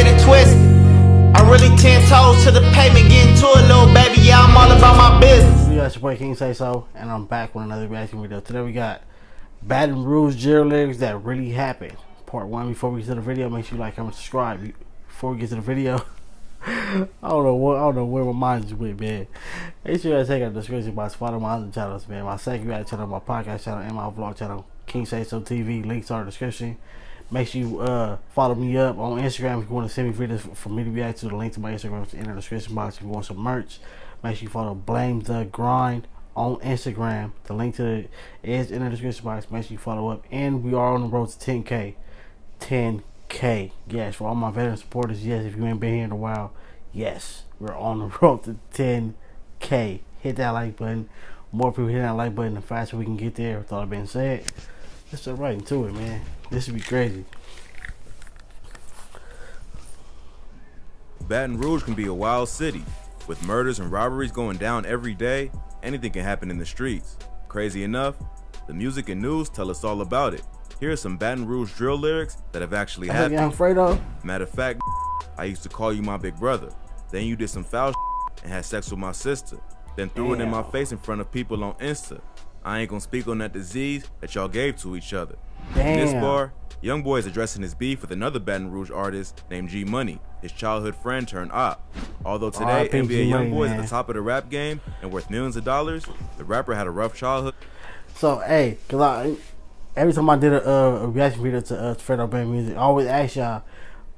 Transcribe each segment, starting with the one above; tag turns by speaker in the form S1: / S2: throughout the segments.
S1: get it twisted. I really 10 toes to the pavement, getting to it, little baby. Yeah, I'm all about my business.
S2: You guys, your boy King Say So, and I'm back with another reaction video. Today we got Baton Rouge drill lyrics that really happened. Part 1. Before we get to the video, make sure you like, comment, subscribe. Before we get to the video, I don't know where my mind is with, man. Make sure you guys check out the description box. Follow my other channels, man. My second reaction channel, my podcast channel, and my vlog channel, King Say So TV. Links are in the description. Make sure you follow me up on Instagram if you want to send me videos for me to react to. The link to my Instagram is in the description box. If you want some merch, make sure you follow Blame the Grind on Instagram. The link to it is in the description box. Make sure you follow up. And we are on the road to 10K. 10K. Yes, for all my veteran supporters. Yes, if you ain't been here in a while. Yes, we're on the road to 10K. Hit that like button. More people hit that like button, the faster we can get there. With all that being said, let's jump right into it, man. This would be crazy.
S3: Baton Rouge can be a wild city. With murders and robberies going down every day, anything can happen in the streets. Crazy enough, the music and news tell us all about it. Here are some Baton Rouge drill lyrics that have actually happened.
S2: Young Fredo.
S3: Matter of fact, I used to call you my big brother. Then you did some foul and had sex with my sister. Then threw it in my face in front of people on Insta. I ain't gonna speak on that disease that y'all gave to each other. In this bar, Young Boy is addressing his beef with another Baton Rouge artist named G Money, his childhood friend turned op. Although today NBA Young Boy is at the top of the rap game and worth millions of dollars, the rapper had a rough childhood.
S2: So hey, cause every time I did a reaction video to Fredo Band music, I always ask y'all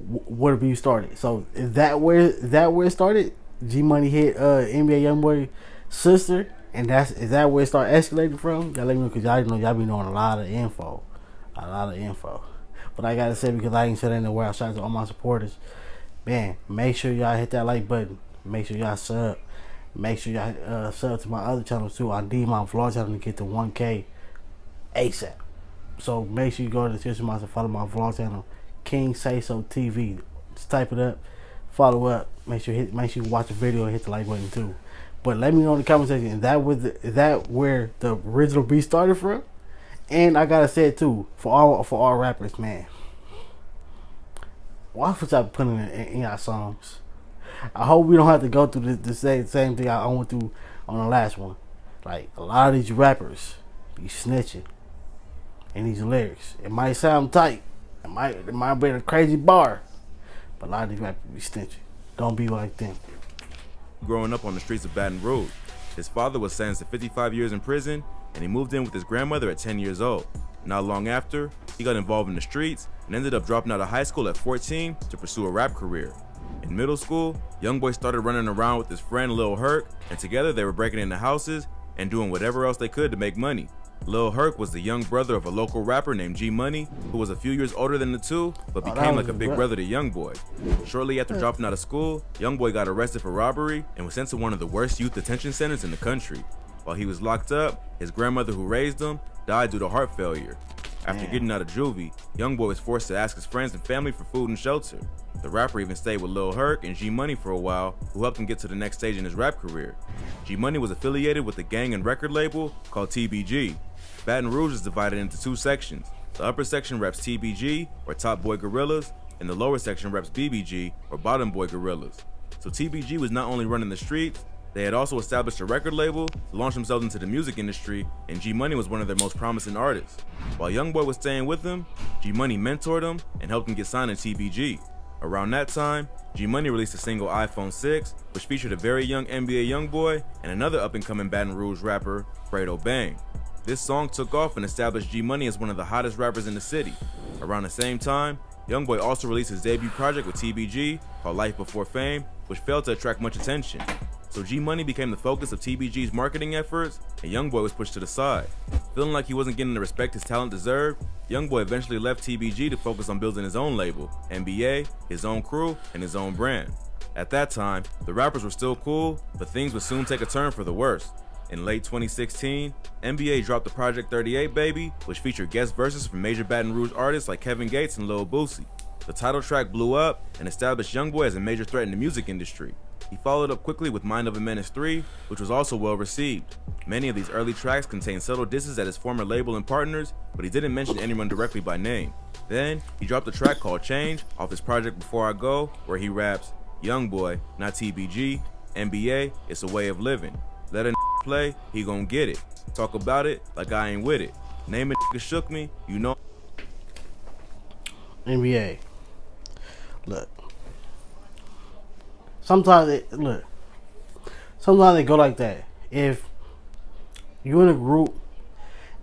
S2: where the beef started. So is that where it started? G Money hit NBA Young Boy sister, and is that where it started escalating from? Y'all let me know, cause y'all know y'all be knowing a lot of info. But I gotta say, because I ain't said anywhere, shout out to all my supporters, man. Make sure y'all hit that like button. Make sure y'all sub. Make sure y'all sub to my other channels too. I need my vlog channel to get to 1K ASAP. So make sure you go to the description box and follow my vlog channel, King Say So TV. Just type it up, follow up. Make sure you watch the video and hit the like button too. But let me know in the comment section, is that where the original beat started from? And I gotta say it too, for all rappers, man. Why would y'all putting it in y'all songs? I hope we don't have to go through the same thing I went through on the last one. Like, a lot of these rappers be snitching in these lyrics. It might sound tight, it might be a crazy bar, but a lot of these rappers be snitching. Don't be like them.
S3: Growing up on the streets of Baton Rouge, his father was sentenced to 55 years in prison, and he moved in with his grandmother at 10 years old. Not long after, he got involved in the streets and ended up dropping out of high school at 14 to pursue a rap career. In middle school, Young Boy started running around with his friend Lil Herc, and together they were breaking into houses and doing whatever else they could to make money. Lil Herc was the young brother of a local rapper named G Money, who was a few years older than the two, but became like a big brother to Young Boy. Shortly after dropping out of school, Young Boy got arrested for robbery and was sent to one of the worst youth detention centers in the country. While he was locked up, his grandmother who raised him died due to heart failure. After getting out of juvie, Young Boy was forced to ask his friends and family for food and shelter. The rapper even stayed with Lil Herc and G Money for a while, who helped him get to the next stage in his rap career. G Money was affiliated with a gang and record label called TBG. Baton Rouge is divided into two sections. The upper section reps TBG, or Top Boy Gorillas, and the lower section reps BBG, or Bottom Boy Gorillas. So TBG was not only running the streets, they had also established a record label to launch themselves into the music industry, and G Money was one of their most promising artists. While Young Boy was staying with him, G Money mentored him and helped him get signed to TBG. Around that time, G Money released a single iPhone 6, which featured a very young NBA Young Boy and another up-and-coming Baton Rouge rapper, Fredo Bang. This song took off and established G Money as one of the hottest rappers in the city. Around the same time, Young Boy also released his debut project with TBG called Life Before Fame, which failed to attract much attention. So G Money became the focus of TBG's marketing efforts, and Young Boy was pushed to the side. Feeling like he wasn't getting the respect his talent deserved, Young Boy eventually left TBG to focus on building his own label, NBA, his own crew, and his own brand. At that time, the rappers were still cool, but things would soon take a turn for the worse. In late 2016, NBA dropped the Project 38 Baby, which featured guest verses from major Baton Rouge artists like Kevin Gates and Lil Boosie. The title track blew up and established Young Boy as a major threat in the music industry. He followed up quickly with Mind of a Menace 3, which was also well received. Many of these early tracks contained subtle disses at his former label and partners, but he didn't mention anyone directly by name. Then, he dropped a track called Change off his project Before I Go, where he raps, "Young boy, not TBG, NBA, it's a way of living. Let a play, he gon' get it. Talk about it like I ain't with it. Name a shook me, you know."
S2: NBA. Look. Sometimes they go like that. If you in a group,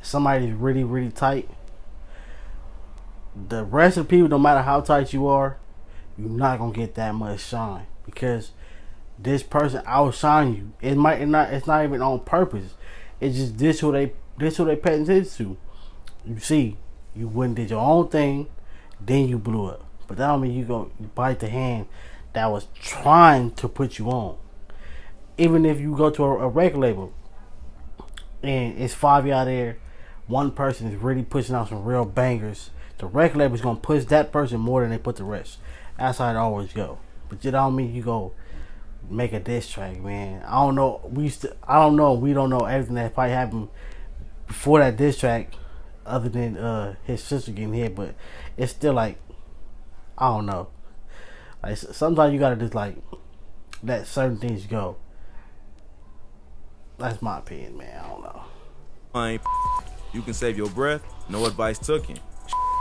S2: somebody's really, really tight, the rest of the people, no matter how tight you are, you're not gonna get that much shine because this person outshine you. It's not even on purpose. It's just this who they pay attention to. You see, you went and did your own thing, then you blew up. But that don't mean you go bite the hand that was trying to put you on. Even if you go to a record label and it's 5 out there, one person is really pushing out some real bangers, the record label is gonna push that person more than they put the rest. That's how it always go. But you don't mean you go make a diss track, man. I don't know. We don't know everything that probably happened before that diss track, other than his sister getting hit. But it's still like, I don't know. Like sometimes you gotta just like let certain things go. That's my opinion, man. I don't know.
S3: You can save your breath. No advice taken.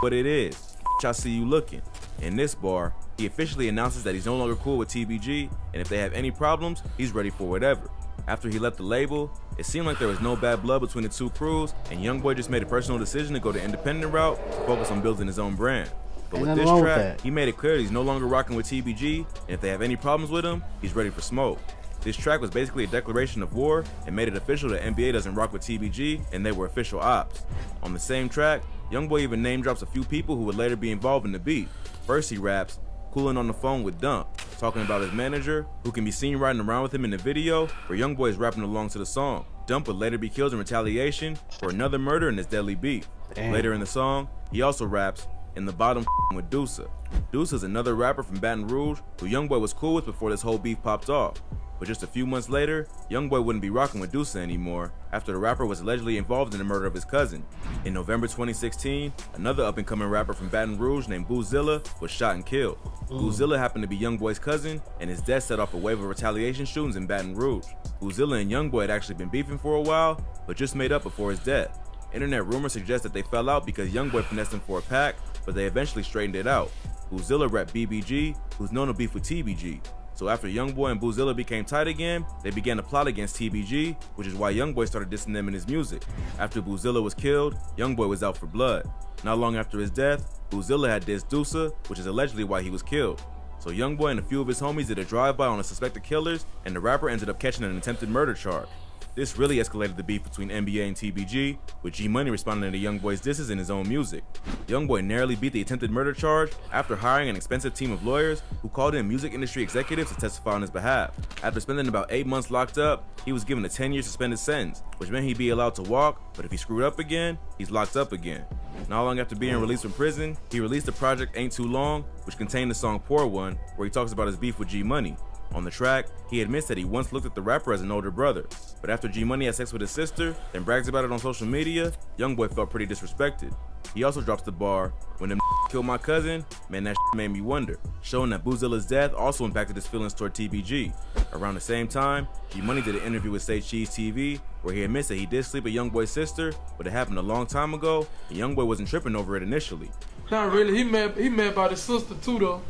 S3: What it is. I see you looking. In this bar, he officially announces that he's no longer cool with TBG, and if they have any problems, he's ready for whatever. After he left the label, it seemed like there was no bad blood between the two crews, and Youngboy just made a personal decision to go the independent route to focus on building his own brand. But with this track, he made it clear he's no longer rocking with TBG, and if they have any problems with him, he's ready for smoke. This track was basically a declaration of war and made it official that NBA doesn't rock with TBG, and they were official ops. On the same track, Youngboy even name drops a few people who would later be involved in the beat. First he raps, "Coolin' on the phone with Dump," talking about his manager, who can be seen riding around with him in the video, where Youngboy is rapping along to the song. Dump would later be killed in retaliation for another murder in his deadly beef. Later in the song, he also raps, "In the bottom with Deusa." Deusa is another rapper from Baton Rouge who Youngboy was cool with before this whole beef popped off. But just a few months later, Youngboy wouldn't be rocking with Deusa anymore after the rapper was allegedly involved in the murder of his cousin. In November 2016, another up-and-coming rapper from Baton Rouge named Boozilla was shot and killed. Boozilla happened to be Youngboy's cousin, and his death set off a wave of retaliation shootings in Baton Rouge. Boozilla and Youngboy had actually been beefing for a while, but just made up before his death. Internet rumors suggest that they fell out because Youngboy finessed him for a pack, but they eventually straightened it out. Boozilla rapped BBG, who's known to beef with TBG. So after Youngboy and Boozilla became tight again, they began to plot against TBG, which is why Youngboy started dissing them in his music. After Boozilla was killed, Youngboy was out for blood. Not long after his death, Boozilla had dissed Deusa, which is allegedly why he was killed. So Youngboy and a few of his homies did a drive-by on the suspected killers, and the rapper ended up catching an attempted murder charge. This really escalated the beef between NBA and TBG, with G-Money responding to Youngboy's disses in his own music. Youngboy narrowly beat the attempted murder charge after hiring an expensive team of lawyers who called in music industry executives to testify on his behalf. After spending about 8 months locked up, he was given a 10-year suspended sentence, which meant he'd be allowed to walk, but if he screwed up again, he's locked up again. Not long after being released from prison, he released the project Ain't Too Long, which contained the song Poor One, where he talks about his beef with G-Money. On the track, he admits that he once looked at the rapper as an older brother, but after G-Money had sex with his sister, then brags about it on social media, Youngboy felt pretty disrespected. He also drops the bar, "When them killed my cousin, man that made me wonder," showing that Boozilla's death also impacted his feelings toward TBG. Around the same time, G-Money did an interview with Say Cheese TV, where he admits that he did sleep with Youngboy's sister, but it happened a long time ago, and Youngboy wasn't tripping over it initially.
S4: Not really, he mad about his sister too though.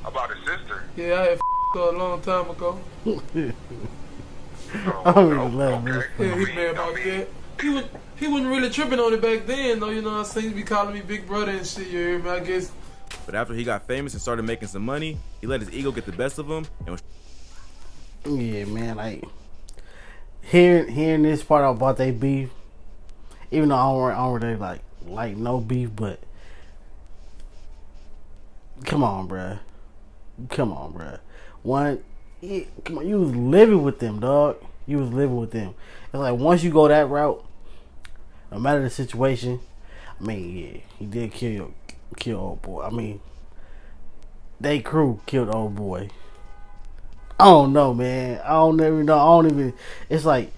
S5: About his sister?
S4: Yeah, I had her a long time ago.
S2: I don't even love this.
S4: Yeah, he mad about that. He wasn't really tripping on it back then though, you know what I'm saying? He be calling me big brother and shit, you hear me, I guess.
S3: But after he got famous and started making some money, he let his ego get the best of him and was
S2: Yeah, man, like hearing this part about they beef, even though I don't really like no beef, but come on, bruh. Come on, bruh. Come on, you was living with them, dog. You was living with them. It's like once you go that route, no matter the situation, I mean, yeah, he did kill old boy. I mean, they crew killed old boy. I don't know, man. I don't even know. I don't even. It's like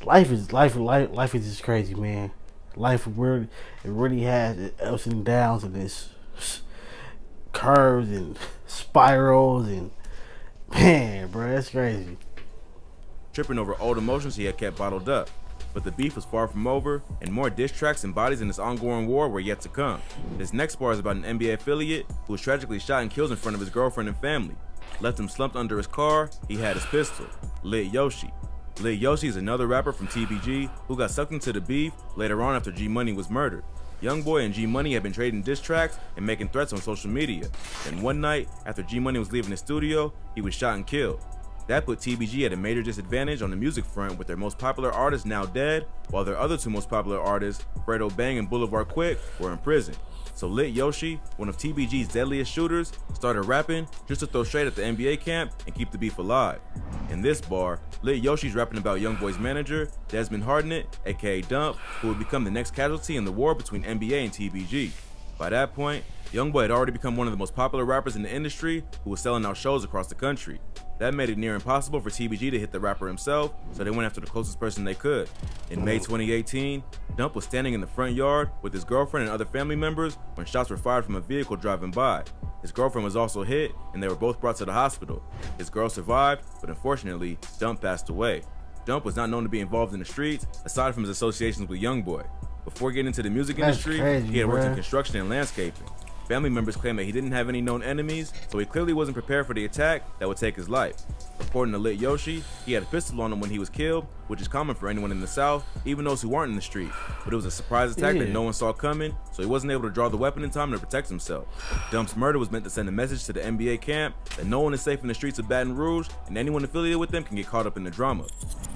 S2: life is just crazy, man. Life really has its ups and downs and its curves and spirals and man, bro, that's crazy.
S3: Tripping over old emotions he had kept bottled up. But the beef was far from over, and more diss tracks and bodies in this ongoing war were yet to come. This next bar is about an NBA affiliate who was tragically shot and killed in front of his girlfriend and family. Left him slumped under his car, he had his pistol. Lit Yoshi. Lit Yoshi is another rapper from TBG who got sucked into the beef later on after G Money was murdered. Youngboy and G Money had been trading diss tracks and making threats on social media. Then one night, after G Money was leaving the studio, he was shot and killed. That put TBG at a major disadvantage on the music front, with their most popular artist now dead, while their other two most popular artists, Fredo Bang and Boulevard Quick, were in prison. So Lit Yoshi, one of TBG's deadliest shooters, started rapping just to throw shade at the NBA camp and keep the beef alive. In this bar, Lit Yoshi's rapping about Youngboy's manager, Desmond Hardnett, aka Dump, who would become the next casualty in the war between NBA and TBG. By that point, Youngboy had already become one of the most popular rappers in the industry who was selling out shows across the country. That made it near impossible for TBG to hit the rapper himself, so they went after the closest person they could. In May 2018, Dump was standing in the front yard with his girlfriend and other family members when shots were fired from a vehicle driving by. His girlfriend was also hit, and they were both brought to the hospital. His girl survived, but unfortunately, Dump passed away. Dump was not known to be involved in the streets, aside from his associations with Youngboy. Before getting into the music industry, he had worked in construction and landscaping. Family members claim that he didn't have any known enemies, so he clearly wasn't prepared for the attack that would take his life. According to Lit Yoshi, he had a pistol on him when he was killed, which is common for anyone in the South, even those who aren't in the street. But it was a surprise attack that no one saw coming, so he wasn't able to draw the weapon in time to protect himself. Dump's murder was meant to send a message to the NBA camp that no one is safe in the streets of Baton Rouge, and anyone affiliated with them can get caught up in the drama.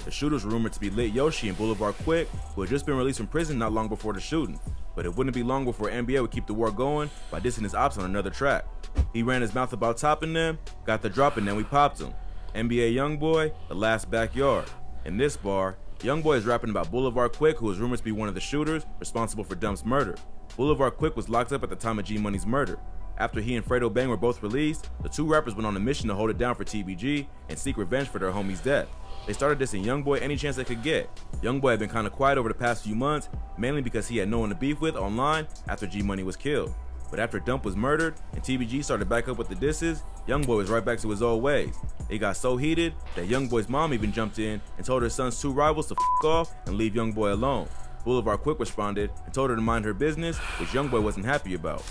S3: The shooters were rumored to be Lit Yoshi and Boulevard Quick, who had just been released from prison not long before the shooting. But it wouldn't be long before NBA would keep the war going by dissing his ops on another track. He ran his mouth about topping them, got the drop, and then we popped him. NBA Youngboy, The Last Backyard. In this bar, Youngboy is rapping about Boulevard Quick, who was rumored to be one of the shooters responsible for Dump's murder. Boulevard Quick was locked up at the time of G Money's murder. After he and Fredo Bang were both released, the two rappers went on a mission to hold it down for TBG and seek revenge for their homie's death. They started dissing Youngboy any chance they could get. Youngboy had been kinda quiet over the past few months, mainly because he had no one to beef with online after G Money was killed. But after Dump was murdered and TBG started back up with the disses, Youngboy was right back to his old ways. It got so heated that Youngboy's mom even jumped in and told her son's two rivals to f off and leave Youngboy alone. Boulevard Quick responded and told her to mind her business, which Youngboy wasn't happy about.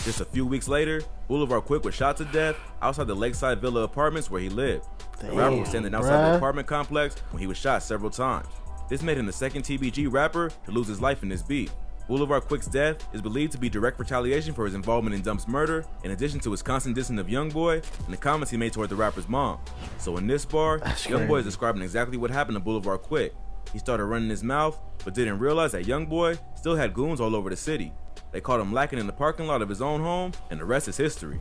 S3: Just a few weeks later, Boulevard Quick was shot to death outside the Lakeside Villa apartments where he lived. The rapper was standing outside the apartment complex when he was shot several times. This made him the second TBG rapper to lose his life in this beef. Boulevard Quick's death is believed to be direct retaliation for his involvement in Dump's murder, in addition to his constant dissing of Youngboy and the comments he made toward the rapper's mom. So in this bar, Youngboy is describing exactly what happened to Boulevard Quick. He started running his mouth, but didn't realize that Youngboy still had goons all over the city. They caught him lacking in the parking lot of his own home, and the rest is history.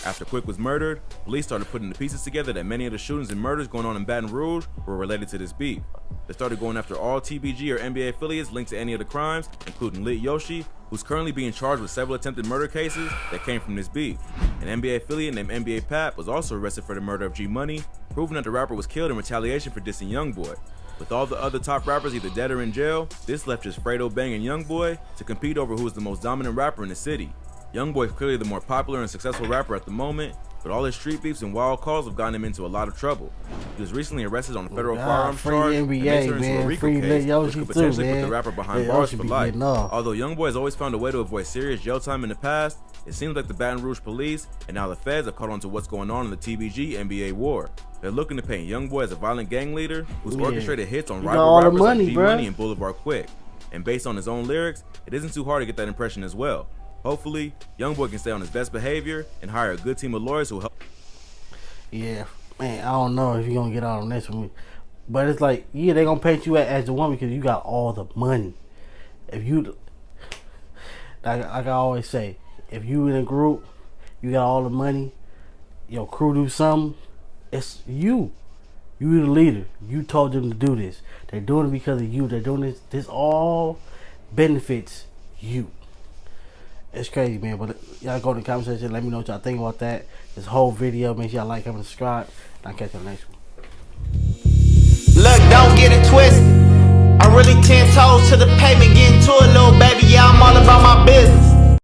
S3: After Quick was murdered, police started putting the pieces together that many of the shootings and murders going on in Baton Rouge were related to this beef. They started going after all TBG or NBA affiliates linked to any of the crimes, including Lit Yoshi, who's currently being charged with several attempted murder cases that came from this beef. An NBA affiliate named NBA Pap was also arrested for the murder of G Money, proving that the rapper was killed in retaliation for dissing Youngboy. With all the other top rappers either dead or in jail, this left just Fredo Bang and Youngboy to compete over who was the most dominant rapper in the city. Youngboy is clearly the more popular and successful rapper at the moment, but all his street beefs and wild calls have gotten him into a lot of trouble. He was recently arrested on a federal firearms charge and made into a RICO case, which could potentially put the rapper behind bars for life. Although Youngboy has always found a way to avoid serious jail time in the past, it seems like the Baton Rouge police and now the feds have caught on to what's going on in the TBG NBA war. They're looking to paint Youngboy as a violent gang leader who's orchestrated hits on rival rappers like G Money and Boulevard Quick. And based on his own lyrics, it isn't too hard to get that impression as well. Hopefully, Youngboy can stay on his best behavior and hire a good team of lawyers who help.
S2: Yeah, man, I don't know if you're gonna get out on this one, but it's like, yeah, they're gonna paint you as the one because you got all the money. If you, like I always say, if you in a group, you got all the money, your crew do something, it's you. You the leader. You told them to do this. They're doing it because of you. They're doing this. This all benefits you. It's crazy, man. But y'all go in the comment section. Let me know what y'all think about that. This whole video. Make sure y'all like, comment, subscribe. And I'll catch you on the next one.
S1: Look, don't get it twisted. I'm really 10 toes to the pavement, getting to it, little baby. Yeah, I'm all about my business.